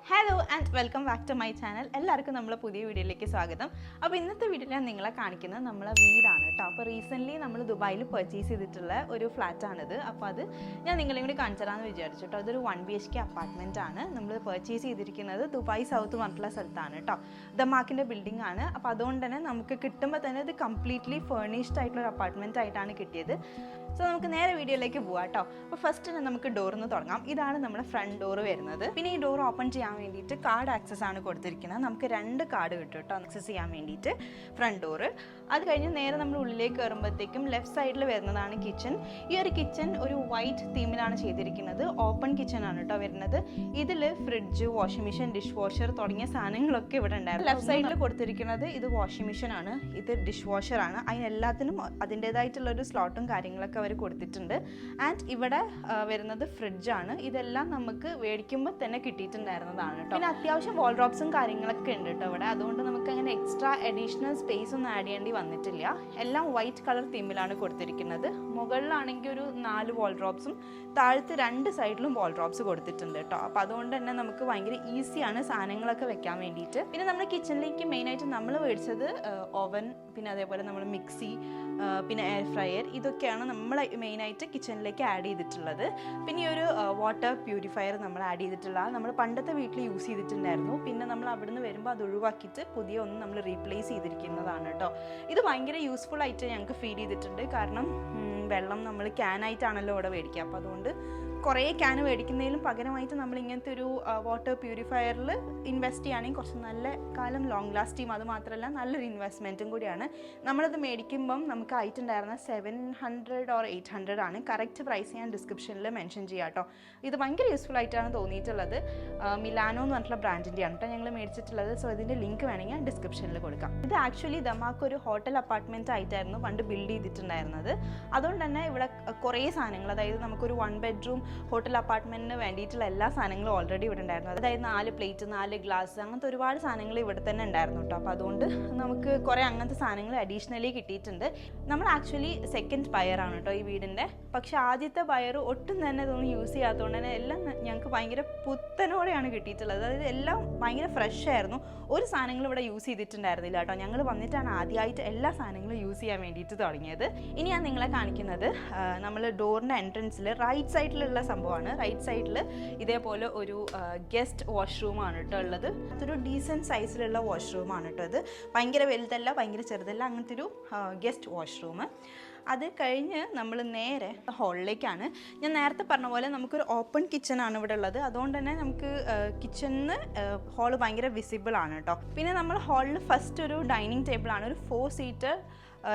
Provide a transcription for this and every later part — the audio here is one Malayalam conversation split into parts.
Hello and welcome back to my channel. എല്ലാവർക്കും നമ്മളെ പുതിയ വീഡിയോയിലേക്ക് സ്വാഗതം. അപ്പോൾ ഇന്നത്തെ വീഡിയോയിൽ ഞാൻ നിങ്ങളെ കാണിക്കുന്നത് നമ്മളെ വീടാണ് കേട്ടോ. അപ്പോൾ റീസെൻ്റ്ലി നമ്മൾ ദുബായിൽ പർച്ചേസ് ചെയ്തിട്ടുള്ള ഒരു ഫ്ലാറ്റാണിത്. അപ്പോൾ അത് ഞാൻ നിങ്ങളെയും കൂടി കാണിച്ചു തരാമെന്ന് വിചാരിച്ചു കേട്ടോ. അതൊരു 1 BHK അപ്പാർട്ട്മെൻറ്റ് ആണ്. നമ്മൾ പർച്ചേസ് ചെയ്തിരിക്കുന്നത് ദുബായ് സൗത്ത് പറഞ്ഞിട്ടുള്ള സ്ഥലത്താണ് കേട്ടോ. ദമാക്കിൻ്റെ ബിൽഡിംഗ് ആണ്. അപ്പോൾ അതുകൊണ്ട് തന്നെ നമുക്ക് കിട്ടുമ്പോൾ തന്നെ ഇത് കംപ്ലീറ്റ്ലി ഫേർണിഷ്ഡ് ആയിട്ടുള്ള ഒരു അപ്പാർട്ട്മെൻറ്റ് ആയിട്ടാണ് കിട്ടിയത്. സോ നമുക്ക് നേരെ വീഡിയോയിലേക്ക് പോകാം കേട്ടോ. അപ്പോൾ ഫസ്റ്റ് തന്നെ നമുക്ക് ഡോറിന്ന് തുടങ്ങാം. ഇതാണ് നമ്മുടെ ഫ്രണ്ട് ഡോർ വരുന്നത്. പിന്നെ ഈ ഡോർ ഓപ്പൺ ചെയ്യാൻ വേണ്ടിയിട്ട് കാർഡ് ആക്സസ് ആണ് കൊടുത്തിരിക്കുന്നത്. നമുക്ക് 2 കാർഡ് കിട്ടും കേട്ടോ ആക്സസ് ചെയ്യാൻ വേണ്ടിയിട്ട് ഫ്രണ്ട് ഡോറ്. അത് കഴിഞ്ഞ് നേരെ നമ്മൾ ഉള്ളിലേക്ക് കയറുമ്പോഴത്തേക്കും ലെഫ്റ്റ് സൈഡിൽ വരുന്നതാണ് കിച്ചൺ. ഈ ഒരു കിച്ചൺ ഒരു വൈറ്റ് തീമിലാണ് ചെയ്തിരിക്കുന്നത്. ഓപ്പൺ കിച്ചൺ ആണ് കേട്ടോ വരുന്നത്. ഇതിൽ fridge, washing machine, dish washer തുടങ്ങിയ സാധനങ്ങളൊക്കെ ഇവിടെ ഉണ്ടായിരുന്നു. ലെഫ്റ്റ് സൈഡിൽ കൊടുത്തിരിക്കുന്നത് ഇത് വാഷിംഗ് മെഷീൻ ആണ്, ഇത് ഡിഷ് വാഷർ ആണ്. അതിനെല്ലാത്തിനും അതിൻ്റെതായിട്ടുള്ളൊരു സ്ലോട്ടും കാര്യങ്ങളൊക്കെ അവർ കൊടുത്തിട്ടുണ്ട്. ആൻഡ് ഇവിടെ വരുന്നത് ഫ്രിഡ്ജാണ്. ഇതെല്ലാം നമുക്ക് മേടിക്കുമ്പോൾ തന്നെ കിട്ടിയിട്ടുണ്ടായിരുന്നതാണ് കേട്ടോ. പിന്നെ അത്യാവശ്യം വാൾഡ്രോപ്സും കാര്യങ്ങളൊക്കെ ഉണ്ട് കേട്ടോ ഇവിടെ. അതുകൊണ്ട് നമുക്ക് അങ്ങനെ എക്സ്ട്രാ അഡീഷണൽ സ്പേസ് ഒന്നും ആഡ് ചെയ്യേണ്ടി വന്നിട്ടില്ല. എല്ലാം വൈറ്റ് കളർ തീമിലാണ് കൊടുത്തിരിക്കുന്നത്. മുകളിലാണെങ്കിൽ ഒരു 4 വാൾഡ്രോപ്സും താഴത്ത് 2 സൈഡിലും വാൾഡ്രോപ്സ് കൊടുത്തിട്ടുണ്ട് കേട്ടോ. അപ്പോൾ അതുകൊണ്ട് തന്നെ നമുക്ക് ഭയങ്കര ഈസിയാണ് സാധനങ്ങളൊക്കെ വെക്കാൻ വേണ്ടിയിട്ട്. പിന്നെ നമ്മുടെ കിച്ചണിലേക്ക് മെയിനായിട്ട് നമ്മൾ മേടിച്ചത് ഓവൻ, പിന്നെ അതേപോലെ നമ്മൾ മിക്സി, പിന്നെ എയർ ഫ്രയർ, ഇതൊക്കെയാണ് നമ്മൾ മെയിനായിട്ട് കിച്ചണിലേക്ക് ആഡ് ചെയ്തിട്ടുള്ളത്. പിന്നെ ഈ ഒരു വാട്ടർ പ്യൂരിഫയർ നമ്മൾ ആഡ് ചെയ്തിട്ടുള്ള നമ്മൾ പണ്ടത്തെ വീട്ടിൽ യൂസ് ചെയ്തിട്ടുണ്ടായിരുന്നു. പിന്നെ നമ്മൾ അവിടെ നിന്ന് വരുമ്പോൾ അത് ഒഴിവാക്കിയിട്ട് പുതിയ ഒന്ന് നമ്മൾ റീപ്ലേസ് ചെയ്തിരിക്കുന്നതാണ് കേട്ടോ. ഇത് ഭയങ്കര യൂസ്ഫുൾ ആയിട്ട് ഞങ്ങൾക്ക് ഫീൽ ചെയ്തിട്ടുണ്ട്. കാരണം വെള്ളം നമ്മൾ ക്യാനായിട്ടാണല്ലോ ഇവിടെ മേടിക്കുക. അപ്പോൾ അതുകൊണ്ട് കുറേ ക്യാൻ മേടിക്കുന്നതിലും പകരമായിട്ട് നമ്മൾ ഇങ്ങനത്തെ ഒരു വാട്ടർ പ്യൂരിഫയറിൽ ഇൻവെസ്റ്റ് ചെയ്യുകയാണെങ്കിൽ കുറച്ച് നല്ല കാലം ലോങ് ലാസ്റ്റ് ചെയ്യും. അത് മാത്രമല്ല നല്ലൊരു ഇൻവെസ്റ്റ്മെൻറ്റും കൂടിയാണ്. നമ്മളത് മേടിക്കുമ്പം നമുക്ക് ആയിട്ടുണ്ടായിരുന്ന 700 or 800 ആണ്. കറക്റ്റ് പ്രൈസ് ഞാൻ ഡിസ്ക്രിപ്ഷനിൽ മെൻഷൻ ചെയ്യാം കേട്ടോ. ഇത് ഭയങ്കര യൂസ്ഫുൾ ആയിട്ടാണ് തോന്നിയിട്ടുള്ളത്. മിലാനോ എന്ന് പറഞ്ഞിട്ടുള്ള ബ്രാൻഡിൻ്റെയാണ് കേട്ടോ ഞങ്ങൾ മേടിച്ചിട്ടുള്ളത്. സോ ഇതിൻ്റെ ലിങ്ക് വേണമെങ്കിൽ ഡിസ്ക്രിപ്ഷനിൽ കൊടുക്കാം. ഇത് ആക്ച്വലി ദമാക്ക് ഒരു ഹോട്ടൽ അപ്പാർട്ട്മെൻറ്റ് ആയിട്ടായിരുന്നു പണ്ട് ബിൽഡ് ചെയ്തിട്ടുണ്ടായിരുന്നത്. അതുകൊണ്ട് തന്നെ ഇവിടെ കുറേ സാധനങ്ങൾ, അതായത് നമുക്കൊരു 1 bedroom ഹോട്ടൽ അപ്പാർട്ട്മെൻറ്റിന് വേണ്ടിയിട്ടുള്ള എല്ലാ സാധനങ്ങളും ഓൾറെഡി ഇവിടെ ഉണ്ടായിരുന്നു. അതായത് 4 പ്ലേറ്റ്, 4 ഗ്ലാസ്, അങ്ങനത്തെ ഒരുപാട് സാധനങ്ങൾ ഇവിടെ തന്നെ ഉണ്ടായിരുന്നു കേട്ടോ. അപ്പോൾ അതുകൊണ്ട് നമുക്ക് കുറേ അങ്ങനത്തെ സാധനങ്ങൾ അഡീഷണലി കിട്ടിയിട്ടുണ്ട്. നമ്മൾ ആക്ച്വലി സെക്കൻഡ് ബയറാണ് കേട്ടോ ഈ വീടിൻ്റെ. പക്ഷേ ആദ്യത്തെ ബയർ ഒട്ടും തന്നെ ഇതൊന്നും യൂസ് ചെയ്യാത്തതുകൊണ്ട് തന്നെ എല്ലാം ഞങ്ങൾക്ക് ഭയങ്കര പുത്തനോടെയാണ് കിട്ടിയിട്ടുള്ളത്. അതായത് എല്ലാം ഭയങ്കര ഫ്രഷ് ആയിരുന്നു. ഒരു സാധനങ്ങളും ഇവിടെ യൂസ് ചെയ്തിട്ടുണ്ടായിരുന്നില്ല കേട്ടോ. ഞങ്ങൾ വന്നിട്ടാണ് ആദ്യമായിട്ട് എല്ലാ സാധനങ്ങളും യൂസ് ചെയ്യാൻ വേണ്ടിയിട്ട് തുടങ്ങിയത്. ഇനി ഞാൻ നിങ്ങളെ കാണിക്കുന്നത് നമ്മൾ ഡോറിൻ്റെ എൻട്രൻസിൽ റൈറ്റ് സൈഡിലുള്ള സംഭവമാണ്. റൈറ്റ് സൈഡിൽ ഇതേപോലെ ഒരു ഗസ്റ്റ് വാഷ്റൂമാണ് കേട്ടോ ഉള്ളത്. അതൊരു ഡീസൻറ്റ് സൈസിലുള്ള വാഷ്റൂമാണ് കേട്ടോ. ഇത് ഭയങ്കര വലുതല്ല, ഭയങ്കര ചെറുതല്ല, അങ്ങനത്തെ ഒരു ഗസ്റ്റ് വാഷ്റൂം. അത് കഴിഞ്ഞ് നമ്മൾ നേരെ ഹാളിലേക്കാണ്. ഞാൻ നേരത്തെ പറഞ്ഞ പോലെ നമുക്കൊരു ഓപ്പൺ കിച്ചണാണ് ഇവിടെ ഉള്ളത്. അതുകൊണ്ട് തന്നെ നമുക്ക് കിച്ചണിൽ ഹാള് ഭയങ്കര വിസിബിൾ ആണ് കേട്ടോ. പിന്നെ നമ്മൾ ഹാളിൽ ഫസ്റ്റ് ഒരു ഡൈനിങ് ടേബിളാണ്, ഒരു 4 seater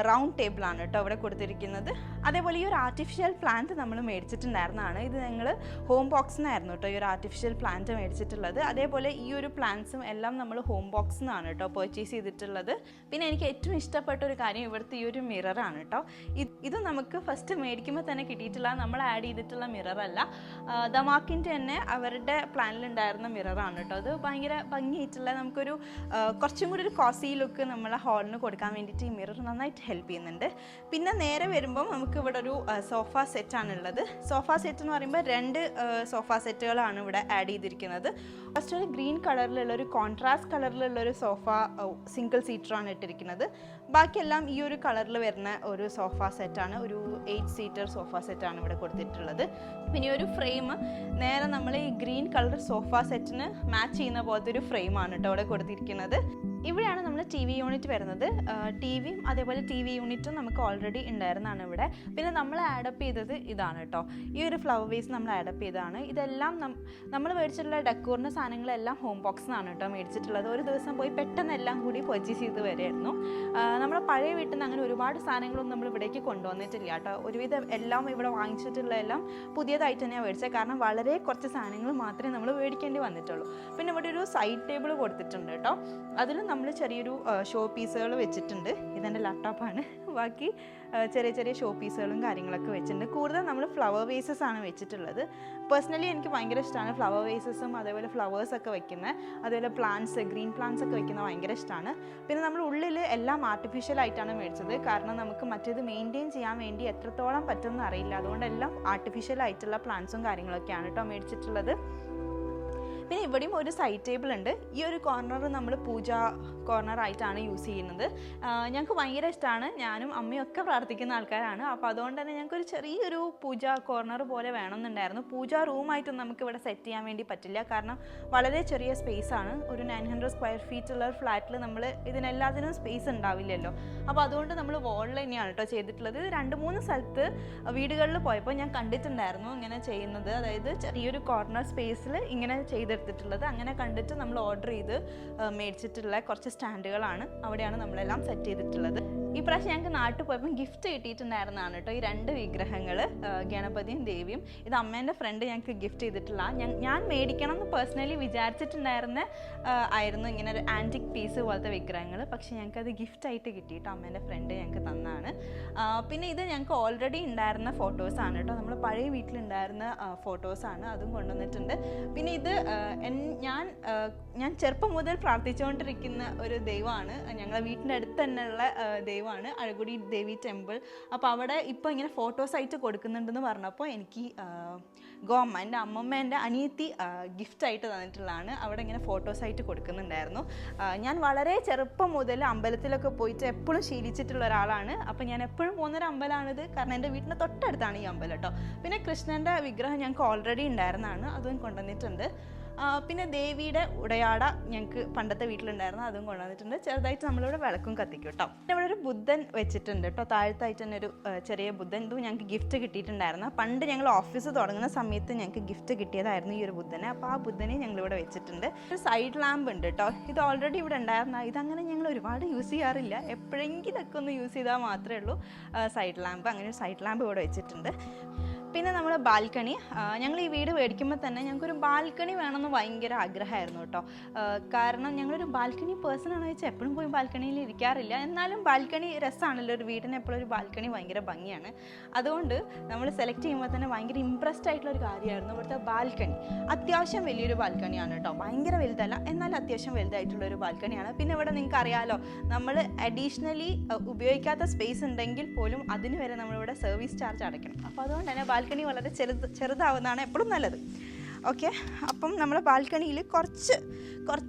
റൗണ്ട് ടേബിളാണ് കേട്ടോ ഇവിടെ കൊടുത്തിരിക്കുന്നത്. അതേപോലെ ഈ ഒരു ആർട്ടിഫിഷ്യൽ പ്ലാന്റ് നമ്മൾ മേടിച്ചിട്ടുണ്ടായിരുന്നതാണ്. ഇത് ഞങ്ങൾ ഹോം ബോക്സിനായിരുന്നു കേട്ടോ ഈ ഒരു ആർട്ടിഫിഷ്യൽ പ്ലാന്റ് മേടിച്ചിട്ടുള്ളത്. അതേപോലെ ഈ ഒരു പ്ലാന്റ്സും എല്ലാം നമ്മൾ ഹോം ബോക്സിൽ നിന്നാണ് കേട്ടോ പർച്ചേസ് ചെയ്തിട്ടുള്ളത്. പിന്നെ എനിക്ക് ഏറ്റവും ഇഷ്ടപ്പെട്ട ഒരു കാര്യം ഇവിടുത്തെ ഈ ഒരു മിററാണ് കേട്ടോ. ഇത് നമുക്ക് ഫസ്റ്റ് മേടിക്കുമ്പോൾ തന്നെ കിട്ടിയിട്ടുള്ള, നമ്മൾ ആഡ് ചെയ്തിട്ടുള്ള മിററല്ല, ദമാക്കിൻ്റെ തന്നെ അവരുടെ പ്ലാനിലുണ്ടായിരുന്ന മിററാണ് കേട്ടോ. അത് ഭയങ്കര ഭംഗിയായിട്ടുള്ള, നമുക്കൊരു കുറച്ചും കൂടി ഒരു കോസി ലുക്ക് നമ്മളെ ഹാളിന് കൊടുക്കാൻ വേണ്ടിയിട്ട് ഈ മിറർ നന്നായിട്ട് ഹെൽപ്പ് ചെയ്യുന്നുണ്ട്. പിന്നെ നേരെ വരുമ്പം നമുക്ക് ഇവിടെ ഒരു സോഫ സെറ്റാണുള്ളത്. സോഫ സെറ്റ് എന്ന് പറയുമ്പോൾ 2 സോഫ സെറ്റുകളാണ് ഇവിടെ ആഡ് ചെയ്തിരിക്കുന്നത്. ഫസ്റ്റ് ഒരു ഗ്രീൻ കളറിലുള്ള ഒരു കോൺട്രാസ്റ്റ് കളറിലുള്ള ഒരു സോഫ സിംഗിൾ സീറ്ററാണ് ഇട്ടിരിക്കുന്നത്. ബാക്കിയെല്ലാം ഈ ഒരു കളറിൽ വരുന്ന ഒരു സോഫ സെറ്റാണ്. ഒരു 8 seater സോഫ സെറ്റാണ് ഇവിടെ കൊടുത്തിട്ടുള്ളത്. പിന്നെ ഒരു ഫ്രെയിം നേരെ നമ്മൾ ഈ ഗ്രീൻ കളർ സോഫ സെറ്റിന് മാച്ച് ചെയ്യുന്ന പോലത്തെ ഒരു ഫ്രെയിമാണ് കേട്ടോ ഇവിടെ കൊടുത്തിരിക്കുന്നത്. ഇവിടെയാണ് നമ്മൾ TV യൂണിറ്റ് വരുന്നത്. TVയും അതേപോലെ TV യൂണിറ്റും നമുക്ക് ഓൾറെഡി ഉണ്ടായിരുന്നതാണ് ഇവിടെ. പിന്നെ നമ്മൾ ആഡപ്പ് ചെയ്തത് ഇതാണ് കേട്ടോ. ഈ ഒരു ഫ്ലവർ വേസ് നമ്മൾ ആഡപ്പ് ചെയ്തതാണ്. ഇതെല്ലാം നമ്മൾ മേടിച്ചിട്ടുള്ള ഡെക്കോറിൻ്റെ സാധനങ്ങളെല്ലാം ഹോം ബോക്സിനാണ് കേട്ടോ മേടിച്ചിട്ടുള്ളത്. ഒരു ദിവസം പോയി പെട്ടെന്ന് എല്ലാം കൂടി പർച്ചേസ് ചെയ്ത് വരെയായിരുന്നു. നമ്മുടെ പഴയ വീട്ടിൽ നിന്ന് അങ്ങനെ ഒരുപാട് സാധനങ്ങളൊന്നും നമ്മൾ ഇവിടേക്ക് കൊണ്ടുവന്നിട്ടില്ല കേട്ടോ. ഒരുവിധം എല്ലാം ഇവിടെ വാങ്ങിച്ചിട്ടുള്ള എല്ലാം പുതിയതായിട്ട് തന്നെയാണ് മേടിച്ചത്. കാരണം വളരെ കുറച്ച് സാധനങ്ങൾ മാത്രമേ നമ്മൾ മേടിക്കേണ്ടി വന്നിട്ടുള്ളൂ. പിന്നെ ഇവിടെ ഒരു സൈഡ് ടേബിൾ കൊടുത്തിട്ടുണ്ട് കേട്ടോ. അതിലും നമ്മൾ ചെറിയൊരു ഷോ പീസുകൾ വെച്ചിട്ടുണ്ട്. ഇതെൻ്റെ ലാപ്ടോപ്പാണ്. ബാക്കി ചെറിയ ചെറിയ ഷോ പീസുകളും കാര്യങ്ങളൊക്കെ വെച്ചിട്ടുണ്ട്. കൂടുതൽ നമ്മൾ ഫ്ലവർ വേസസ് ആണ് വെച്ചിട്ടുള്ളത്. പേഴ്സണലി എനിക്ക് ഭയങ്കര ഇഷ്ടമാണ് ഫ്ലവർ വേസസും അതേപോലെ ഫ്ലവേഴ്സൊക്കെ വെക്കുന്നത്. അതേപോലെ പ്ലാന്റ്സ്, ഗ്രീൻ പ്ലാന്റ്സ് ഒക്കെ വെക്കുന്നത് ഭയങ്കര ഇഷ്ടമാണ്. പിന്നെ നമ്മൾ ഉള്ളിൽ എല്ലാം ആർട്ടിഫിഷ്യൽ ആയിട്ടാണ് മേടിച്ചത്. കാരണം നമുക്ക് മറ്റേത് മെയിൻറ്റെയിൻ ചെയ്യാൻ വേണ്ടി എത്രത്തോളം പറ്റുമെന്ന് അറിയില്ല. അതുകൊണ്ട് എല്ലാം ആർട്ടിഫിഷ്യൽ ആയിട്ടുള്ള പ്ലാന്റ്സും കാര്യങ്ങളൊക്കെയാണ് കേട്ടോ മേടിച്ചിട്ടുള്ളത്. പിന്നെ ഇവിടെയും ഒരു സൈഡ് ടേബിൾ ഉണ്ട്. ഈ ഒരു കോർണർ നമ്മൾ പൂജ കോർണറായിട്ടാണ് യൂസ് ചെയ്യുന്നത്. ഞങ്ങൾക്ക് ഭയങ്കര ഇഷ്ടമാണ്. ഞാനും അമ്മയും ഒക്കെ പ്രാർത്ഥിക്കുന്ന ആൾക്കാരാണ്. അപ്പോൾ അതുകൊണ്ട് തന്നെ ഞങ്ങൾക്കൊരു ചെറിയൊരു പൂജ കോർണർ പോലെ വേണമെന്നുണ്ടായിരുന്നു. പൂജ റൂമായിട്ടൊന്നും നമുക്ക് ഇവിടെ സെറ്റ് ചെയ്യാൻ വേണ്ടി പറ്റില്ല, കാരണം വളരെ ചെറിയ സ്പേസ് ആണ്. ഒരു 900 സ്ക്വയർ ഫീറ്റ് ഉള്ള ഫ്ലാറ്റിൽ നമ്മൾ ഇതിനെല്ലാത്തിനും സ്പേസ് ഉണ്ടാവില്ലല്ലോ. അപ്പോൾ അതുകൊണ്ട് നമ്മൾ വോളിൽ തന്നെയാണ് കേട്ടോ ചെയ്തിട്ടുള്ളത്. 2-3 സ്ഥലത്ത് വീടുകളിൽ പോയപ്പോൾ ഞാൻ കണ്ടിട്ടുണ്ടായിരുന്നു ഇങ്ങനെ ചെയ്യുന്നത്, അതായത് ചെറിയൊരു കോർണർ സ്പേസിൽ ഇങ്ങനെ ചെയ്തെടുത്തിട്ടുള്ളത്. അങ്ങനെ കണ്ടിട്ട് നമ്മൾ ഓർഡർ ചെയ്ത് മേടിച്ചിട്ടുള്ള കുറച്ച് സ്റ്റാൻഡുകളാണ്, അവിടെയാണ് നമ്മളെല്ലാം സെറ്റ് ചെയ്തിട്ടുള്ളത്. ഈ പ്രാവശ്യം ഞങ്ങൾക്ക് നാട്ടിൽ പോയപ്പോൾ ഗിഫ്റ്റ് കിട്ടിയിട്ടുണ്ടായിരുന്നതാണ് കേട്ടോ ഈ 2 വിഗ്രഹങ്ങൾ, ഗണപതിയും ദേവിയും. ഇത് അമ്മേൻ്റെ ഫ്രണ്ട് ഞങ്ങൾക്ക് ഗിഫ്റ്റ് ചെയ്തിട്ടുള്ള, ഞാൻ മേടിക്കണം എന്ന് പേഴ്സണലി വിചാരിച്ചിട്ടുണ്ടായിരുന്ന ആയിരുന്നു ഇങ്ങനെ ഒരു ആൻറ്റിക് പീസ് പോലത്തെ വിഗ്രഹങ്ങൾ. പക്ഷേ ഞങ്ങൾക്കത് ഗിഫ്റ്റായിട്ട് കിട്ടിയിട്ട് അമ്മേൻ്റെ ഫ്രണ്ട് ഞങ്ങൾക്ക് തന്നതാണ്. പിന്നെ ഇത് ഞങ്ങൾക്ക് ഓൾറെഡി ഉണ്ടായിരുന്ന ഫോട്ടോസാണ് കേട്ടോ, നമ്മൾ പഴയ വീട്ടിലുണ്ടായിരുന്ന ഫോട്ടോസാണ്, അതും കൊണ്ടുവന്നിട്ടുണ്ട്. പിന്നെ ഇത് ഞാൻ ചെറുപ്പം മുതൽ പ്രാർത്ഥിച്ചുകൊണ്ടിരിക്കുന്ന ഒരു ദൈവമാണ്, ഞങ്ങളുടെ വീട്ടിൻ്റെ അടുത്ത് തന്നെയുള്ള ദൈവമാണ്, അഴകുടി ദേവി ടെമ്പിൾ. അപ്പോൾ അവിടെ ഇപ്പോൾ ഇങ്ങനെ ഫോട്ടോസായിട്ട് കൊടുക്കുന്നുണ്ടെന്ന് പറഞ്ഞപ്പോൾ എനിക്ക് ഗോമ്മ, എൻ്റെ അമ്മമ്മേൻ്റെ അനിയത്തി ഗിഫ്റ്റായിട്ട് തന്നിട്ടുള്ളതാണ്. അവിടെ ഇങ്ങനെ ഫോട്ടോസായിട്ട് കൊടുക്കുന്നുണ്ടായിരുന്നു. ഞാൻ വളരെ ചെറുപ്പം മുതൽ അമ്പലത്തിലൊക്കെ പോയിട്ട് എപ്പോഴും ശീലിച്ചിട്ടുള്ള ഒരാളാണ്. അപ്പോൾ ഞാൻ എപ്പോഴും പോകുന്നൊരു അമ്പലമാണിത്, കാരണം എൻ്റെ വീട്ടിൻ്റെ തൊട്ടടുത്താണ് ഈ അമ്പലം കേട്ടോ. പിന്നെ കൃഷ്ണൻ്റെ വിഗ്രഹം ഞങ്ങൾക്ക് ഓൾറെഡി ഉണ്ടായിരുന്നതാണ്, അതും കൊണ്ടുവന്നിട്ടുണ്ട്. പിന്നെ ദേവിയുടെ ഉടയാട ഞങ്ങൾക്ക് പണ്ടത്തെ വീട്ടിലുണ്ടായിരുന്നു, അതും കൊണ്ടുവന്നിട്ടുണ്ട്. ചെറുതായിട്ട് നമ്മളിവിടെ വിളക്കും കത്തിക്കും കേട്ടോ. പിന്നെ ഇവിടെ ഒരു ബുദ്ധൻ വെച്ചിട്ടുണ്ട് കേട്ടോ, താഴത്തായിട്ട് തന്നെ ഒരു ചെറിയ ബുദ്ധൻ. ഇതും ഞങ്ങൾക്ക് ഗിഫ്റ്റ് കിട്ടിയിട്ടുണ്ടായിരുന്നു. പണ്ട് ഞങ്ങൾ ഓഫീസ് തുടങ്ങുന്ന സമയത്ത് ഞങ്ങൾക്ക് ഗിഫ്റ്റ് കിട്ടിയതായിരുന്നു ഈ ഒരു ബുദ്ധനെ. അപ്പോൾ ആ ബുദ്ധനെ ഞങ്ങളിവിടെ വെച്ചിട്ടുണ്ട്. ഒരു സൈഡ് ലാമ്പ് ഉണ്ട് കേട്ടോ, ഇത് ഓൾറെഡി ഇവിടെ ഉണ്ടായിരുന്ന, ഇതങ്ങനെ ഞങ്ങൾ ഒരുപാട് യൂസ് ചെയ്യാറില്ല, എപ്പോഴെങ്കിലൊക്കെ ഒന്ന് യൂസ് ചെയ്താൽ മാത്രമേ ഉള്ളൂ സൈഡ് ലാമ്പ്. അങ്ങനെ ഒരു സൈഡ് ലാമ്പ് ഇവിടെ വെച്ചിട്ടുണ്ട്. പിന്നെ നമ്മൾ ബാൽക്കണി, ഞങ്ങൾ ഈ വീട് മേടിക്കുമ്പോൾ തന്നെ ഞങ്ങൾക്കൊരു ബാൽക്കണി വേണമെന്ന് ഭയങ്കര ആഗ്രഹമായിരുന്നു കേട്ടോ. കാരണം ഞങ്ങളൊരു ബാൽക്കണി പേഴ്സൺ ആണെന്ന് വെച്ചാൽ എപ്പോഴും പോയി ബാൽക്കണിയിൽ ഇരിക്കാറില്ല. എന്നാലും ബാൽക്കണി രസമാണല്ലോ, ഒരു വീടിന് എപ്പോഴും ഒരു ബാൽക്കണി ഭയങ്കര ഭംഗിയാണ്. അതുകൊണ്ട് നമ്മൾ സെലക്ട് ചെയ്യുമ്പോൾ തന്നെ ഭയങ്കര ഇമ്പ്രസ്ഡ് ആയിട്ടുള്ള ഒരു കാര്യമായിരുന്നു ഇവിടുത്തെ ബാൽക്കണി. അത്യാവശ്യം വലിയൊരു ബാൽക്കണിയാണ് കേട്ടോ, ഭയങ്കര വലുതല്ല, എന്നാൽ അത്യാവശ്യം വലുതായിട്ടുള്ളൊരു ബാൽക്കണിയാണ്. പിന്നെ ഇവിടെ നിങ്ങൾക്ക് അറിയാമല്ലോ, നമ്മൾ അഡീഷണലി ഉപയോഗിക്കാത്ത സ്പേസ് ഉണ്ടെങ്കിൽ പോലും അതിന് വരെ നമ്മളിവിടെ സർവീസ് ചാർജ് അടയ്ക്കണം. അപ്പോൾ അതുകൊണ്ട് തന്നെ ബാൽക്കണി വളരെ ചെറുതാവുന്നതാണ് എപ്പോഴും നല്ലത്. ഓക്കെ, അപ്പം നമ്മൾ ബാൽക്കണിയിൽ കുറച്ച്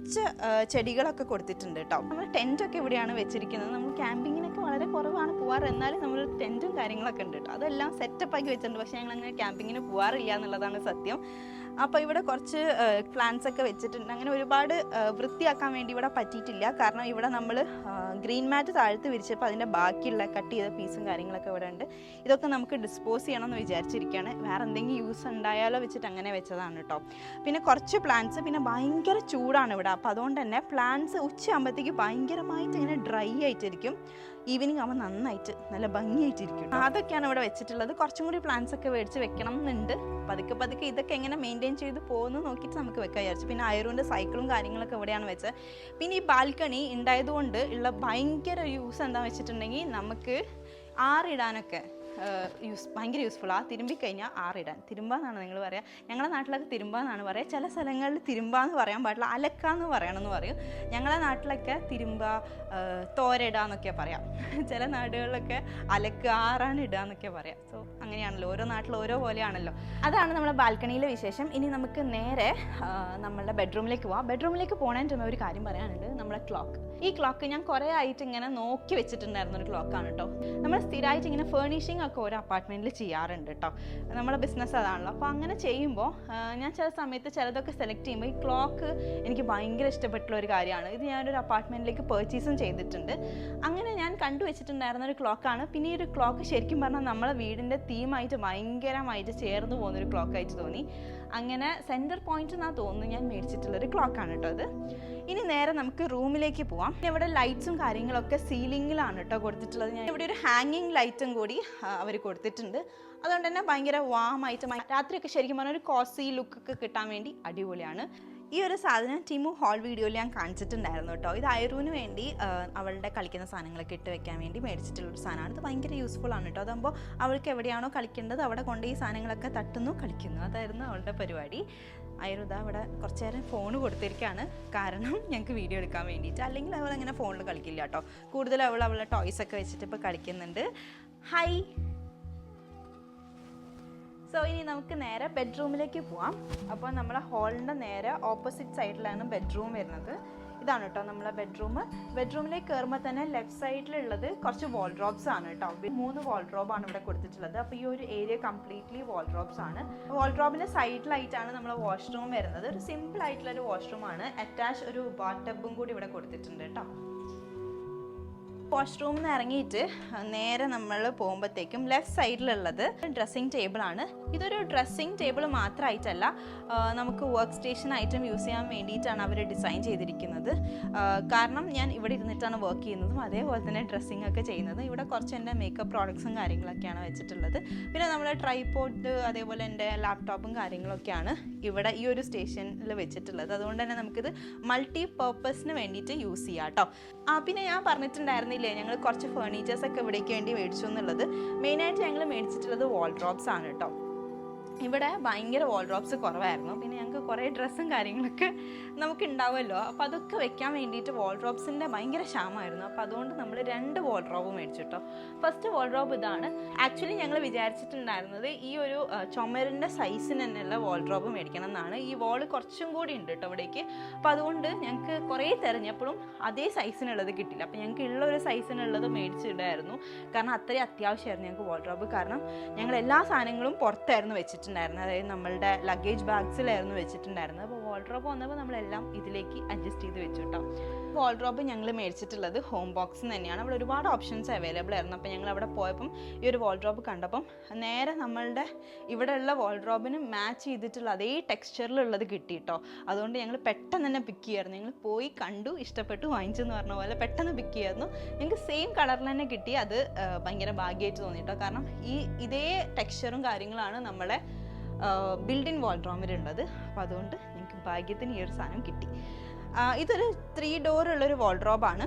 ചെടികളൊക്കെ കൊടുത്തിട്ടുണ്ട് കേട്ടോ. നമ്മൾ ടെൻറ്റൊക്കെ ഇവിടെയാണ് വെച്ചിരിക്കുന്നത്. നമ്മൾ ക്യാമ്പിങ്ങിനൊക്കെ വളരെ കുറവാണ് പോവാറ്, എന്നാലും നമ്മൾ ടെൻറ്റും കാര്യങ്ങളൊക്കെ ഉണ്ട് കേട്ടോ. അതെല്ലാം സെറ്റപ്പാക്കി വെച്ചിട്ടുണ്ട്. പക്ഷേ ഞങ്ങളങ്ങനെ ക്യാമ്പിങ്ങിന് പോവാറില്ല എന്നുള്ളതാണ് സത്യം. അപ്പോൾ ഇവിടെ കുറച്ച് പ്ലാന്റ്സ് ഒക്കെ വെച്ചിട്ടുണ്ട്. അങ്ങനെ ഒരുപാട് വൃത്തിയാക്കാൻ വേണ്ടി ഇവിടെ പറ്റിയിട്ടില്ല, കാരണം ഇവിടെ നമ്മൾ ഗ്രീൻ മാറ്റ് താഴ്ത്ത് വിരിച്ചപ്പോൾ അതിൻ്റെ ബാക്കിയുള്ള കട്ട് ചെയ്ത പീസും കാര്യങ്ങളൊക്കെ ഇവിടെ ഉണ്ട്. ഇതൊക്കെ നമുക്ക് ഡിസ്പോസ് ചെയ്യണമെന്ന് വിചാരിച്ചിരിക്കുകയാണ്. വേറെ എന്തെങ്കിലും യൂസ് ഉണ്ടായാലോ വെച്ചിട്ട് അങ്ങനെ വെച്ചതാണ് കേട്ടോ. പിന്നെ കുറച്ച് പ്ലാന്റ്സ്, പിന്നെ ഭയങ്കര ചൂടാണ് ഇവിടെ. അപ്പോൾ അതുകൊണ്ട് തന്നെ പ്ലാന്റ്സ് ഉച്ചയാകുമ്പോഴത്തേക്ക് ഭയങ്കരമായിട്ട് ഇങ്ങനെ ഡ്രൈ ആയിട്ടിരിക്കും. ഈവനിങ് ആകുമ്പോൾ നന്നായിട്ട് നല്ല ഭംഗിയായിട്ടിരിക്കും. അതൊക്കെയാണ് ഇവിടെ വെച്ചിട്ടുള്ളത്. കുറച്ചും കൂടി പ്ലാന്റ്സ് ഒക്കെ മേടിച്ച് വെക്കണം എന്നുണ്ട്. പതുക്കെ ഇതൊക്കെ എങ്ങനെ മെയിൻറ്റെയിൻ ചെയ്ത് പോകുന്നു നോക്കിയിട്ട് നമുക്ക് വെക്കാൻ വിചാരിച്ചു. പിന്നെ അയറുവിൻ്റെ സൈക്കിളും കാര്യങ്ങളൊക്കെ ഇവിടെയാണ് വെച്ചത്. പിന്നെ ഈ ബാൽക്കണി ഉണ്ടായതുകൊണ്ട് ഉള്ള ഭയങ്കര യൂസ് എന്താണെന്ന് വെച്ചിട്ടുണ്ടെങ്കിൽ നമുക്ക് ആറിടാനൊക്കെ ഭയങ്കര യൂസ്ഫുള്ളാണ്. തിരുമ്പിക്കഴിഞ്ഞാൽ ആറിടാൻ, തിരുമ്പാന്നാണ് നിങ്ങൾ പറയുക, ഞങ്ങളുടെ നാട്ടിലൊക്കെ തിരുമ്പാന്നാണ് പറയുക. ചില സ്ഥലങ്ങളിൽ തിരുമ്പാന്ന് പറയാൻ പാടില്ല, അലക്കാന്ന് പറയണമെന്ന് പറയും. ഞങ്ങളുടെ നാട്ടിലൊക്കെ തോരയിടാന്നൊക്കെ പറയാം. ചില നാടുകളിലൊക്കെ ആറാനിടാന്നൊക്കെ പറയാം. സോ അങ്ങനെയാണല്ലോ, ഓരോ നാട്ടിൽ ഓരോ പോലെയാണല്ലോ. അതാണ് നമ്മുടെ ബാൽക്കണിയിലെ വിശേഷം. ഇനി നമുക്ക് നേരെ നമ്മളുടെ ബെഡ്റൂമിലേക്ക് പോവാം. ബെഡ്റൂമിലേക്ക് പോകണേൻ്റെ ഒരു കാര്യം പറയാനുണ്ട്. നമ്മളെ ക്ലോക്ക്, ഈ ക്ലോക്ക് ഞാൻ കുറേ ആയിട്ട് ഇങ്ങനെ നോക്കി വെച്ചിട്ടുണ്ടായിരുന്ന ഒരു ക്ലോക്കാണ് കേട്ടോ. നമ്മൾ സ്ഥിരമായിട്ട് ഇങ്ങനെ ഫേർണിഷിംഗ് ഒക്കെ ഓരോ അപ്പാർട്ട്മെൻറ്റിൽ ചെയ്യാറുണ്ട് കേട്ടോ, നമ്മുടെ ബിസിനസ് അതാണല്ലോ. അപ്പോൾ അങ്ങനെ ചെയ്യുമ്പോൾ ഞാൻ ചില സമയത്ത് ചിലതൊക്കെ സെലക്ട് ചെയ്യുമ്പോൾ ഈ ക്ലോക്ക് എനിക്ക് ഭയങ്കര ഇഷ്ടപ്പെട്ടുള്ള ഒരു കാര്യമാണ്. ഇത് ഞാനൊരു അപ്പാർട്ട്മെൻറ്റിലേക്ക് പർച്ചേസും ചെയ്തിട്ടുണ്ട്. അങ്ങനെ ഞാൻ കണ്ടുവച്ചിട്ടുണ്ടായിരുന്ന ഒരു ക്ലോക്കാണ്. പിന്നെ ഈ ഒരു ക്ലോക്ക് ശരിക്കും പറഞ്ഞാൽ നമ്മളെ വീടിൻ്റെ തീമായിട്ട് ഭയങ്കരമായിട്ട് ചേർന്ന് പോകുന്നൊരു ക്ലോക്കായിട്ട് തോന്നി. അങ്ങനെ സെൻറ്റർ പോയിന്റ് എന്നാണ് തോന്നുന്നു ഞാൻ മേടിച്ചിട്ടുള്ളൊരു ക്ലോക്കാണ് കേട്ടോ അത്. ഇനി നേരെ നമുക്ക് റൂമിലേക്ക് പോവാം. ഇവിടെ ലൈറ്റ്സും കാര്യങ്ങളൊക്കെ സീലിങ്ങിലാണ് കേട്ടോ കൊടുത്തിട്ടുള്ളത്. ഞാൻ ഇവിടെ ഒരു ഹാങ്ങിങ് ലൈറ്റും കൂടി അവർ കൊടുത്തിട്ടുണ്ട്. അതുകൊണ്ട് തന്നെ ഭയങ്കര വാമായിട്ട് രാത്രിയൊക്കെ ശരിക്കും പറഞ്ഞാൽ ഒരു കോസി ലുക്കൊക്കെ കിട്ടാൻ വേണ്ടി അടിപൊളിയാണ്. ഈ ഒരു സാധനം ടിമു ഹോൾ വീഡിയോയിൽ ഞാൻ കാണിച്ചിട്ടുണ്ടായിരുന്നു കേട്ടോ. ഇത് അയറുവിന് വേണ്ടി അവളുടെ കളിക്കുന്ന സാധനങ്ങളൊക്കെ ഇട്ട് വെക്കാൻ വേണ്ടി മേടിച്ചിട്ടുള്ളൊരു സാധനമാണ്. ഇത് ഭയങ്കര യൂസ്ഫുൾ ആണ് കേട്ടോ. അതാകുമ്പോൾ അവൾക്ക് എവിടെയാണോ കളിക്കേണ്ടത് അവിടെ കൊണ്ട് ഈ സാധനങ്ങളൊക്കെ തട്ടുന്നു, കളിക്കുന്നു. അതായിരുന്നു അവളുടെ പരിപാടി. അയറുദ അവിടെ കുറച്ച് നേരം ഫോൺ കൊടുത്തിരിക്കുകയാണ്, കാരണം ഞങ്ങൾക്ക് വീഡിയോ എടുക്കാൻ വേണ്ടിയിട്ട്. അല്ലെങ്കിൽ അവൾ അങ്ങനെ ഫോണിൽ കളിക്കില്ല കേട്ടോ. കൂടുതൽ അവളുടെ ടോയ്സൊക്കെ വെച്ചിട്ട് ഇപ്പോൾ കളിക്കുന്നുണ്ട്. ഹായ്. സോ ഇനി നമുക്ക് നേരെ ബെഡ്റൂമിലേക്ക് പോവാം. അപ്പോൾ നമ്മളെ ഹാളിൻ്റെ നേരെ ഓപ്പോസിറ്റ് സൈഡിലാണ് ബെഡ്റൂം വരുന്നത്. ഇതാണ് കേട്ടോ നമ്മളെ ബെഡ്റൂമിലേക്ക് കയറുമ്പോൾ തന്നെ ലെഫ്റ്റ് സൈഡിലുള്ളത് കുറച്ച് വാൾഡ്രോബ്സ് ആണ് കേട്ടോ. 3 വാൾഡ്രോബാണ് ഇവിടെ കൊടുത്തിട്ടുള്ളത്. അപ്പോൾ ഈ ഒരു ഏരിയ കംപ്ലീറ്റ്ലി വാൾഡ്രോബ്സ് ആണ്. വാൾഡ്രോബിൻ്റെ സൈഡിലായിട്ടാണ് നമ്മളെ വാഷ്റൂം വരുന്നത്. ഒരു സിമ്പിൾ ആയിട്ടുള്ള ഒരു വാഷ്റൂം ആണ്. അറ്റാച്ച് ഒരു ബാത്ത് ടബും കൂടി ഇവിടെ കൊടുത്തിട്ടുണ്ട് കേട്ടോ. വാഷ്റൂമിൽ നിന്ന് ഇറങ്ങിയിട്ട് നേരെ നമ്മൾ പോകുമ്പോഴത്തേക്കും ലെഫ്റ്റ് സൈഡിലുള്ളത് ഡ്രസ്സിങ് ടേബിളാണ്. ഇതൊരു ഡ്രസ്സിങ് ടേബിൾ മാത്രമായിട്ടല്ല, നമുക്ക് വർക്ക് സ്റ്റേഷൻ ഐറ്റം യൂസ് ചെയ്യാൻ വേണ്ടിയിട്ടാണ് അവർ ഡിസൈൻ ചെയ്തിരിക്കുന്നത്. കാരണം ഞാൻ ഇവിടെ ഇരുന്നിട്ടാണ് വർക്ക് ചെയ്യുന്നതും അതേപോലെ തന്നെ ഡ്രസ്സിങ് ഒക്കെ ചെയ്യുന്നത്. ഇവിടെ കുറച്ച് എൻ്റെ മേക്കപ്പ് പ്രോഡക്ട്സും കാര്യങ്ങളൊക്കെയാണ് വെച്ചിട്ടുള്ളത്. പിന്നെ നമ്മൾ ട്രൈപോഡ് അതേപോലെ എൻ്റെ ലാപ്ടോപ്പും കാര്യങ്ങളൊക്കെയാണ് ഇവിടെ ഈ ഒരു സ്റ്റേഷനിൽ വെച്ചിട്ടുള്ളത്. അതുകൊണ്ട് തന്നെ നമുക്കിത് മൾട്ടി പർപ്പസിന് വേണ്ടിയിട്ട് യൂസ് ചെയ്യാം കേട്ടോ. പിന്നെ ഞാൻ പറഞ്ഞിട്ടുണ്ടായിരുന്നില്ല ഞങ്ങൾ കുറച്ച് ഫേർണിച്ചേഴ്സ് ഒക്കെ ഇവിടേക്ക് വേണ്ടി മേടിച്ചു എന്നുള്ളത്. മെയിനായിട്ട് ഞങ്ങൾ മേടിച്ചിട്ടുള്ളത് വാൾഡ്രോബ്സ് ആണ് കേട്ടോ. ഇവിടെ ഭയങ്കര വാൾഡ്രോബ്സ് കുറവായിരുന്നു. പിന്നെ ഞങ്ങൾക്ക് കുറേ ഡ്രസ്സും കാര്യങ്ങളൊക്കെ നമുക്ക് ഉണ്ടാവുമല്ലോ, അപ്പോൾ അതൊക്കെ വെക്കാൻ വേണ്ടിയിട്ട് വാൾഡ്രോബ്സിൻ്റെ ഭയങ്കര ക്ഷാമമായിരുന്നു. അപ്പോൾ അതുകൊണ്ട് നമ്മൾ 2 വാൾഡ്രോബ് മേടിച്ചു കേട്ടോ. ഫസ്റ്റ് വാൾഡ്രോബ് ഇതാണ്. ആക്ച്വലി ഞങ്ങൾ വിചാരിച്ചിട്ടുണ്ടായിരുന്നത് ഈ ഒരു ചുമരിൻ്റെ സൈസിന് തന്നെയുള്ള വാൾഡ്രോബ് മേടിക്കണം എന്നാണ്. ഈ വാൾ കുറച്ചും കൂടി ഉണ്ട് കേട്ടോ ഇവിടേക്ക്. അപ്പോൾ അതുകൊണ്ട് ഞങ്ങൾക്ക് കുറേ തിരഞ്ഞപ്പോഴും അതേ സൈസിനുള്ളത് കിട്ടില്ല. അപ്പോൾ ഞങ്ങൾക്ക് ഉള്ള ഒരു സൈസിനുള്ളത് മേടിച്ചിടായിരുന്നു. കാരണം അത്രയും അത്യാവശ്യമായിരുന്നു ഞങ്ങൾക്ക് വാൾഡ്രോബ്. കാരണം ഞങ്ങൾ എല്ലാ സാധനങ്ങളും പുറത്തായിരുന്നു വെച്ചിട്ടുണ്ടായിരുന്നത്. അതായത് നമ്മളുടെ ലഗേജ് ബാഗ്സിലായിരുന്നു വെച്ചിട്ടുണ്ടായിരുന്നത്. അപ്പോൾ വാൾഡ്രോബ് വന്നപ്പോൾ നമ്മളെല്ലാം ഇതിലേക്ക് അഡ്ജസ്റ്റ് ചെയ്ത് വെച്ചു കേട്ടോ. വാൾഡ്രോബ് ഞങ്ങൾ മേടിച്ചിട്ടുള്ളത് ഹോം ബോക്സിൽ തന്നെയാണ്. അവിടെ ഒരുപാട് ഓപ്ഷൻസ് അവൈലബിൾ ആയിരുന്നു. അപ്പോൾ ഞങ്ങൾ അവിടെ പോയപ്പം ഈ ഒരു വാൾഡ്രോബ് കണ്ടപ്പം നേരെ നമ്മളുടെ ഇവിടെയുള്ള വാൾഡ്രോബിന് മാച്ച് ചെയ്തിട്ടുള്ള അതേ ടെക്സ്ചറിലുള്ളത് കിട്ടി കേട്ടോ. അതുകൊണ്ട് ഞങ്ങൾ പെട്ടെന്ന് തന്നെ പിക്ക് ചെയ്യായിരുന്നു. ഞങ്ങൾ പോയി കണ്ടു, ഇഷ്ടപ്പെട്ടു, വാങ്ങിച്ചെന്ന് പറഞ്ഞ പോലെ പെട്ടെന്ന് പിക്ക് ചെയ്യായിരുന്നു. ഞങ്ങൾക്ക് സെയിം കളറിൽ തന്നെ കിട്ടി. അത് ഭയങ്കര ഭാഗ്യമായിട്ട് തോന്നി കേട്ടോ. കാരണം ഇതേ ടെക്സ്ചറും കാര്യങ്ങളാണ് നമ്മളെ ബിൽഡിൻ വാൾഡ്രോബിലുള്ളത്. അപ്പോൾ അതുകൊണ്ട് ഞങ്ങൾക്ക് ഭാഗ്യത്തിന് ഈ ഒരു സാധനം കിട്ടി. ഇതൊരു 3 ഡോർ ഉള്ളൊരു വാൾഡ്രോബാണ്.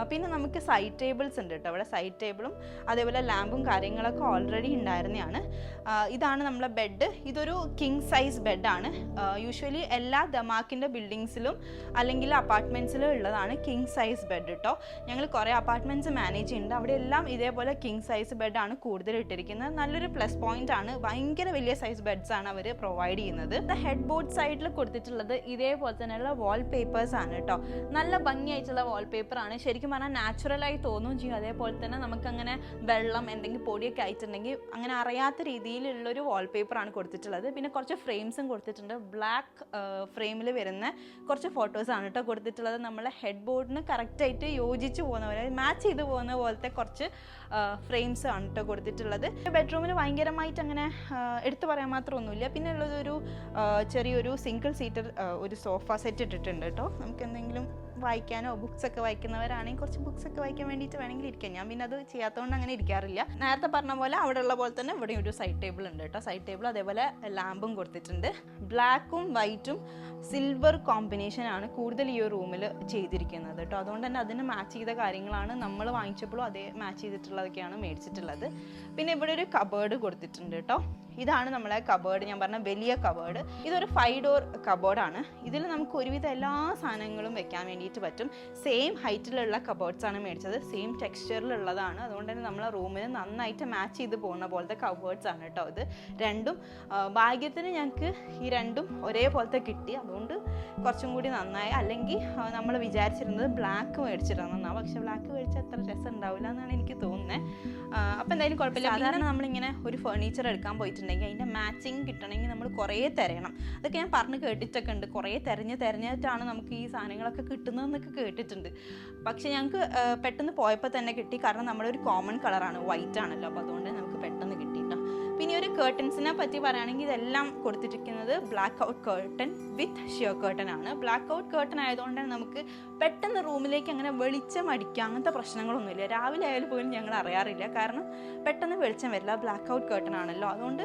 പിന്നെ നമുക്ക് സൈഡ് ടേബിൾസ് ഉണ്ട് കേട്ടോ. അവിടെ സൈഡ് ടേബിളും അതേപോലെ ലാമ്പും കാര്യങ്ങളൊക്കെ ഓൾറെഡി ഉണ്ടായിരുന്നതാണ്. ഇതാണ് നമ്മളെ ബെഡ്. ഇതൊരു കിങ് സൈസ് ബെഡാണ്. യൂഷ്വലി എല്ലാ ദമാക്കിൻ്റെ ബിൽഡിങ്സിലും അല്ലെങ്കിൽ അപ്പാർട്ട്മെൻറ്റ്സിലും ഉള്ളതാണ് കിങ് സൈസ് ബെഡ് കേട്ടോ. ഞങ്ങൾ കുറേ അപ്പാർട്ട്മെൻറ്റ്സ് മാനേജ് ചെയ്യുന്നുണ്ട്. അവിടെ എല്ലാം ഇതേപോലെ കിങ് സൈസ് ബെഡാണ് കൂടുതൽ ഇട്ടിരിക്കുന്നത്. നല്ലൊരു പ്ലസ് പോയിന്റ് ആണ്. ഭയങ്കര വലിയ സൈസ് ബെഡ്സ് ആണ് അവർ പ്രൊവൈഡ് ചെയ്യുന്നത്. ഹെഡ് ബോർഡ് സൈഡിൽ കൊടുത്തിട്ടുള്ളത് ഇതേപോലെ തന്നെയുള്ള വാൾ പേപ്പേഴ്സ് ആണ് കേട്ടോ. നല്ല ഭംഗിയായിട്ടുള്ള വാൾ പേപ്പറാണ്. ശരിക്കും പറഞ്ഞാൽ നാച്ചുറലായി തോന്നുകയും ചെയ്യും. അതേപോലെ തന്നെ നമുക്കങ്ങനെ വെള്ളം എന്തെങ്കിലും പൊടിയൊക്കെ ആയിട്ടുണ്ടെങ്കിൽ അങ്ങനെ അറിയാത്ത രീതിയിലുള്ളൊരു വാൾപേപ്പറാണ് കൊടുത്തിട്ടുള്ളത്. പിന്നെ കുറച്ച് ഫ്രെയിംസും കൊടുത്തിട്ടുണ്ട്. ബ്ലാക്ക് ഫ്രെയിമിൽ വരുന്ന കുറച്ച് ഫോട്ടോസാണ് കേട്ടോ കൊടുത്തിട്ടുള്ളത്. നമ്മളെ ഹെഡ് ബോർഡിന് കറക്റ്റായിട്ട് യോജിച്ച് പോകുന്ന പോലെ, മാച്ച് ചെയ്ത് പോകുന്ന പോലത്തെ കുറച്ച് ഫ്രെയിംസ് ആണ് കേട്ടോ കൊടുത്തിട്ടുള്ളത്. ബെഡ്റൂമിൽ ഭയങ്കരമായിട്ട് അങ്ങനെ എടുത്തു പറയാൻ മാത്രമൊന്നുമില്ല. പിന്നെ ഉള്ളതൊരു ചെറിയൊരു സിംഗിൾ സീറ്റർ ഒരു സോഫ സെറ്റ് ഇട്ടിട്ടുണ്ട് കേട്ടോ. നമുക്ക് എന്തെങ്കിലും വായിക്കാനോ ബുക്സൊക്കെ വായിക്കുന്നവരാണെങ്കിൽ കുറച്ച് ബുക്സൊക്കെ വായിക്കാൻ വേണ്ടിയിട്ട് വേണമെങ്കിൽ ഇരിക്കാം. ഞാൻ പിന്നെ അത് ചെയ്യാത്തതുകൊണ്ട് അങ്ങനെ ഇരിക്കാറില്ല. നേരത്തെ പറഞ്ഞ പോലെ അവിടെ ഉള്ള പോലെ തന്നെ ഇവിടെ ഒരു സൈഡ് ടേബിൾ ഉണ്ട് കേട്ടോ. സൈഡ് ടേബിൾ അതേപോലെ ലാമ്പും കൊടുത്തിട്ടുണ്ട്. ബ്ലാക്കും വൈറ്റും സിൽവർ കോമ്പിനേഷനാണ് കൂടുതൽ ഈ ഒരു റൂമിൽ ചെയ്തിരിക്കുന്നത് കേട്ടോ. അതുകൊണ്ട് തന്നെ അതിന് മാച്ച് ചെയ്ത കാര്യങ്ങളാണ് നമ്മൾ വാങ്ങിച്ചപ്പോഴും അതേ മാച്ച് ചെയ്തിട്ടുള്ളതൊക്കെയാണ് മേടിച്ചിട്ടുള്ളത്. പിന്നെ ഇവിടെ ഒരു കബേർഡ് കൊടുത്തിട്ടുണ്ട് കേട്ടോ. ഇതാണ് നമ്മളെ കബേർഡ്. ഞാൻ പറഞ്ഞ വലിയ കബേർഡ്. ഇതൊരു 5 ഡോർ കബേർഡാണ്. ഇതിൽ നമുക്ക് ഒരുവിധം എല്ലാ സാധനങ്ങളും വെക്കാൻ വേണ്ടിയിട്ട് പറ്റും. സെയിം ഹൈറ്റിലുള്ള കബേർഡ്സ് ആണ് മേടിച്ചത്. സെയിം ടെക്സ്ചറിലുള്ളതാണ്. അതുകൊണ്ട് തന്നെ നമ്മളെ റൂമിന് നന്നായിട്ട് മാച്ച് ചെയ്ത് പോകുന്ന പോലത്തെ കബേർഡ്സ് ആണ് കേട്ടോ. ഇത് രണ്ടും ഭാഗ്യത്തിന് ഞങ്ങൾക്ക് ഈ രണ്ടും ഒരേപോലത്തെ കിട്ടി. അതുകൊണ്ട് കുറച്ചും കൂടി നന്നായി. അല്ലെങ്കിൽ നമ്മൾ വിചാരിച്ചിരുന്നത് ബ്ലാക്ക് മേടിച്ചിരുന്നതാണ്. പക്ഷെ ബ്ലാക്ക് മേടിച്ചാൽ അത്ര രസം ഉണ്ടാവില്ല എന്നാണ് എനിക്ക് തോന്നുന്നത്. അപ്പോൾ എന്തായാലും കുഴപ്പമില്ല. സാധാരണ നമ്മളിങ്ങനെ ഒരു ഫർണിച്ചർ എടുക്കാൻ പോയിട്ടുണ്ടെങ്കിൽ അതിൻ്റെ മാച്ചിങ് കിട്ടണമെങ്കിൽ നമ്മൾ കുറേ തിരയണം. അതൊക്കെ ഞാൻ പറഞ്ഞ് കേട്ടിട്ടൊക്കെ ഉണ്ട്. കുറേ തിരഞ്ഞിട്ടാണ് നമുക്ക് ഈ സാധനങ്ങളൊക്കെ കിട്ടുന്നതെന്നൊക്കെ കേട്ടിട്ടുണ്ട്. പക്ഷെ ഞങ്ങൾക്ക് പെട്ടെന്ന് പോയപ്പോൾ തന്നെ കിട്ടി. കാരണം നമ്മളൊരു കോമൺ കളറാണ്, വൈറ്റ് ആണല്ലോ. അപ്പോൾ അതുകൊണ്ട് നമുക്ക് പെട്ടെന്ന് കിട്ടി കേട്ടോ. പിന്നെ ഒരു കേർട്ടൻസിനെ പറ്റി പറയുകയാണെങ്കിൽ ഇതെല്ലാം കൊടുത്തിരിക്കുന്നത് ബ്ലാക്ക് ഔട്ട് കേർട്ടൻ വിത്ത് ഷിയർ കേർട്ടൻ ആണ്. ബ്ലാക്ക് ഔട്ട് കേർട്ടൻ ആയതുകൊണ്ട് നമുക്ക് പെട്ടെന്ന് റൂമിലേക്ക് അങ്ങനെ വെളിച്ചം അടിക്കുക അങ്ങനത്തെ പ്രശ്നങ്ങളൊന്നുമില്ല. രാവിലെ ആയാലും പോലും ഞങ്ങൾ അറിയാറില്ല. കാരണം പെട്ടെന്ന് വെളിച്ചം വരില്ല. ബ്ലാക്ക് ഔട്ട് കേർട്ടൻ ആണല്ലോ. അതുകൊണ്ട്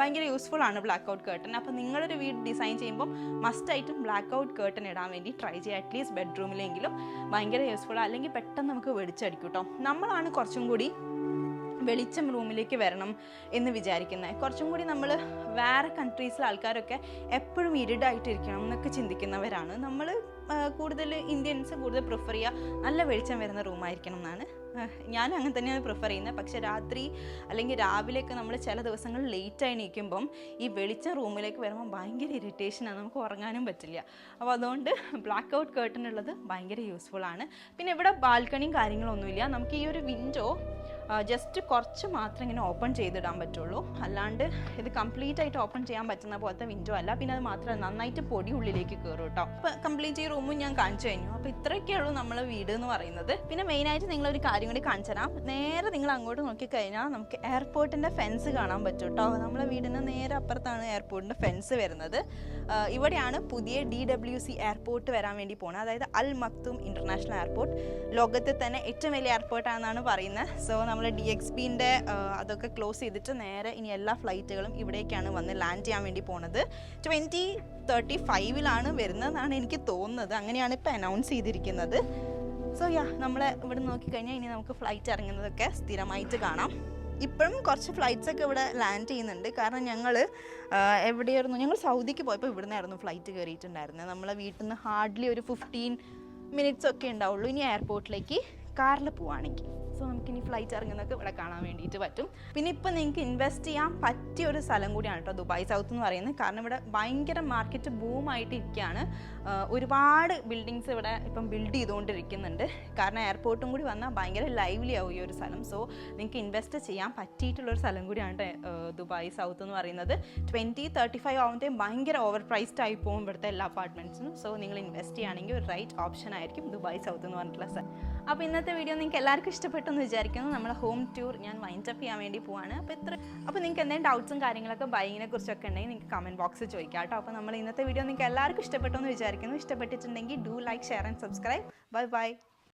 ഭയങ്കര യൂസ്ഫുൾ ആണ് ബ്ലാക്ക് ഔട്ട് കേർട്ടൻ. അപ്പോൾ നിങ്ങളൊരു വീട് ഡിസൈൻ ചെയ്യുമ്പോൾ മസ്റ്റായിട്ടും ബ്ലാക്ക് ഔട്ട് കേർട്ടൻ ഇടാൻ വേണ്ടി ട്രൈ ചെയ്യുക. അറ്റ്ലീസ്റ്റ് ബെഡ്റൂമിലെങ്കിലും ഭയങ്കര യൂസ്ഫുൾ. അല്ലെങ്കിൽ പെട്ടെന്ന് നമുക്ക് വെളിച്ചടിക്കും കേട്ടോ. നമ്മളാണ് കുറച്ചും കൂടി വെളിച്ചം റൂമിലേക്ക് വരണം എന്ന് വിചാരിക്കുന്നത്. കുറച്ചും കൂടി നമ്മൾ വേറെ കൺട്രീസിലെ ആൾക്കാരൊക്കെ എപ്പോഴും ഇരുടായിട്ടിരിക്കണം എന്നൊക്കെ ചിന്തിക്കുന്നവരാണ്. നമ്മൾ കൂടുതൽ ഇന്ത്യൻസ് കൂടുതൽ പ്രിഫർ ചെയ്യുക നല്ല വെളിച്ചം വരുന്ന റൂമായിരിക്കണം എന്നാണ്. ഞാനും അങ്ങനെ തന്നെയാണ് പ്രിഫർ ചെയ്യുന്നത്. പക്ഷേ രാത്രി അല്ലെങ്കിൽ രാവിലെയൊക്കെ നമ്മൾ ചില ദിവസങ്ങൾ ലേറ്റായി എണീക്കുമ്പം ഈ വെളിച്ചം റൂമിലേക്ക് വരുമ്പോൾ ഭയങ്കര ഇറിറ്റേഷനാണ്, നമുക്ക് ഉറങ്ങാനും പറ്റില്ല. അപ്പോൾ അതുകൊണ്ട് ബ്ലാക്ക് ഔട്ട് കേർട്ടൻ ഉള്ളത് ഭയങ്കര യൂസ്ഫുള്ളാണ്. പിന്നെ ഇവിടെ ബാൽക്കണിയും കാര്യങ്ങളൊന്നുമില്ല. നമുക്ക് ഈ ഒരു വിൻഡോ ജസ്റ്റ് കുറച്ച് മാത്രം ഇങ്ങനെ ഓപ്പൺ ചെയ്തിടാൻ പറ്റുള്ളൂ. അല്ലാണ്ട് ഇത് കംപ്ലീറ്റ് ആയിട്ട് ഓപ്പൺ ചെയ്യാൻ പറ്റുന്ന പോലത്തെ വിൻഡോ അല്ല. പിന്നെ അത് മാത്രമല്ല നന്നായിട്ട് പൊടി ഉള്ളിലേക്ക് കയറും കേട്ടോ. അപ്പോൾ കംപ്ലീറ്റ് ഈ റൂമും ഞാൻ കാണിച്ചു കഴിഞ്ഞു. അപ്പോൾ ഇത്രയൊക്കെയുള്ളൂ നമ്മളെ വീട് എന്ന് പറയുന്നത്. പിന്നെ മെയിനായിട്ട് നിങ്ങളൊരു കാര്യം കൂടി കാണിച്ചു തരാം. നേരെ നിങ്ങൾ അങ്ങോട്ട് നോക്കിക്കഴിഞ്ഞാൽ നമുക്ക് എയർപോർട്ടിൻ്റെ ഫെൻസ് കാണാൻ പറ്റും കേട്ടോ. നമ്മളെ വീടിന് നേരെ അപ്പുറത്താണ് എയർപോർട്ടിൻ്റെ ഫെൻസ് വരുന്നത്. ഇവിടെയാണ് പുതിയ DWC എയർപോർട്ട് വരാൻ വേണ്ടി പോകുന്നത്. അതായത് അൽ മക്തൂം ഇൻ്റർനാഷണൽ എയർപോർട്ട് ലോകത്തെ തന്നെ ഏറ്റവും വലിയ എയർപോർട്ടാണെന്നാണ് പറയുന്നത്. സോ നമ്മൾ DXBൻ്റെ അതൊക്കെ ക്ലോസ് ചെയ്തിട്ട് നേരെ ഇനി എല്ലാ ഫ്ലൈറ്റുകളും ഇവിടേക്കാണ് വന്ന് ലാൻഡ് ചെയ്യാൻ വേണ്ടി പോകുന്നത്. 2035 വരുന്നതെന്നാണ് എനിക്ക് തോന്നുന്നത്. അങ്ങനെയാണ് ഇപ്പോൾ അനൗൺസ് ചെയ്തിരിക്കുന്നത്. സോ നമ്മൾ ഇവിടെ നോക്കിക്കഴിഞ്ഞാൽ ഇനി നമുക്ക് ഫ്ലൈറ്റ് ഇറങ്ങുന്നതൊക്കെ സ്ഥിരമായിട്ട് കാണാം. ഇപ്പോഴും കുറച്ച് ഫ്ലൈറ്റ്സൊക്കെ ഇവിടെ ലാൻഡ് ചെയ്യുന്നുണ്ട്. കാരണം ഞങ്ങൾ എവിടെയായിരുന്നു, ഞങ്ങൾ സൗദിക്ക് പോയപ്പോൾ ഇവിടെ നിന്നായിരുന്നു ഫ്ലൈറ്റ് കയറിയിട്ടുണ്ടായിരുന്നത്. നമ്മളെ വീട്ടിൽ നിന്ന് ഹാർഡ്ലി ഒരു 15 മിനിറ്റ്സ് ഒക്കെ ഉണ്ടാവുള്ളൂ ഇനി എയർപോർട്ടിലേക്ക് കാറിൽ പോവുകയാണെങ്കിൽ. സോ നമുക്കിനി ഫ്ലൈറ്റ് ഇറങ്ങുന്നതൊക്കെ ഇവിടെ കാണാൻ വേണ്ടിയിട്ട് പറ്റും. പിന്നെ ഇപ്പം നിങ്ങൾക്ക് ഇൻവെസ്റ്റ് ചെയ്യാൻ പറ്റിയ ഒരു സ്ഥലം കൂടിയാണ് കേട്ടോ ദുബായ് സൗത്ത് എന്ന് പറയുന്നത്. കാരണം ഇവിടെ ഭയങ്കര മാർക്കറ്റ് ബൂമായിട്ട് ഇരിക്കുകയാണ്. ഒരുപാട് ബിൽഡിങ്സ് ഇവിടെ ഇപ്പം ബിൽഡ് ചെയ്തുകൊണ്ടിരിക്കുന്നുണ്ട്. കാരണം എയർപോർട്ടും കൂടി വന്നാൽ ഭയങ്കര ലൈവ്ലി ആവും ഈ ഒരു സ്ഥലം. സോ നിങ്ങൾക്ക് ഇൻവെസ്റ്റ് ചെയ്യാൻ പറ്റിയിട്ടുള്ളൊരു സ്ഥലം കൂടിയാണ് ദുബായ് സൗത്ത് എന്ന് പറയുന്നത്. 2035 ആവുമ്പോഴത്തേക്കും ഭയങ്കര ഓവർ പ്രൈസ്ഡ് ആയി പോകും ഇവിടുത്തെ എല്ലാ അപ്പാർട്ട്മെൻറ്റ്സിനും. സോ നിങ്ങൾ ഇൻവെസ്റ്റ് ചെയ്യുകയാണെങ്കിൽ ഒരു റൈറ്റ് ഓപ്ഷൻ ആയിരിക്കും ദുബായ് സൗത്ത് എന്ന് പറഞ്ഞിട്ടുള്ള സ്ഥലം. അപ്പോൾ ഇന്നത്തെ വീഡിയോ നിങ്ങൾക്ക് എല്ലാവർക്കും ഇഷ്ടപ്പെട്ടെന്ന് വിചാരിക്കുന്നു. നമ്മളെ ഹോം ടൂർ ഞാൻ വൈൻഡപ്പ് ചെയ്യാൻ വേണ്ടി പോവാണ്. അപ്പോൾ നിങ്ങൾക്ക് എന്തെങ്കിലും ഡൗട്ട്സും കാര്യങ്ങളൊക്കെ ബൈങ്ങിനെ കുറിച്ചൊക്കെ ഉണ്ടെങ്കിൽ നിങ്ങൾക്ക് കമൻറ്റ് ബോക്സിൽ ചോദിക്കാം കേട്ടോ. അപ്പോൾ നമ്മൾ ഇന്നത്തെ വീഡിയോ നിങ്ങൾക്ക് എല്ലാവർക്കും ഇഷ്ടപ്പെട്ടെന്ന് വിചാരിക്കുന്നു. ഇഷ്ടപ്പെട്ടിട്ടുണ്ടെങ്കിൽ do like, share and subscribe. Bye bye.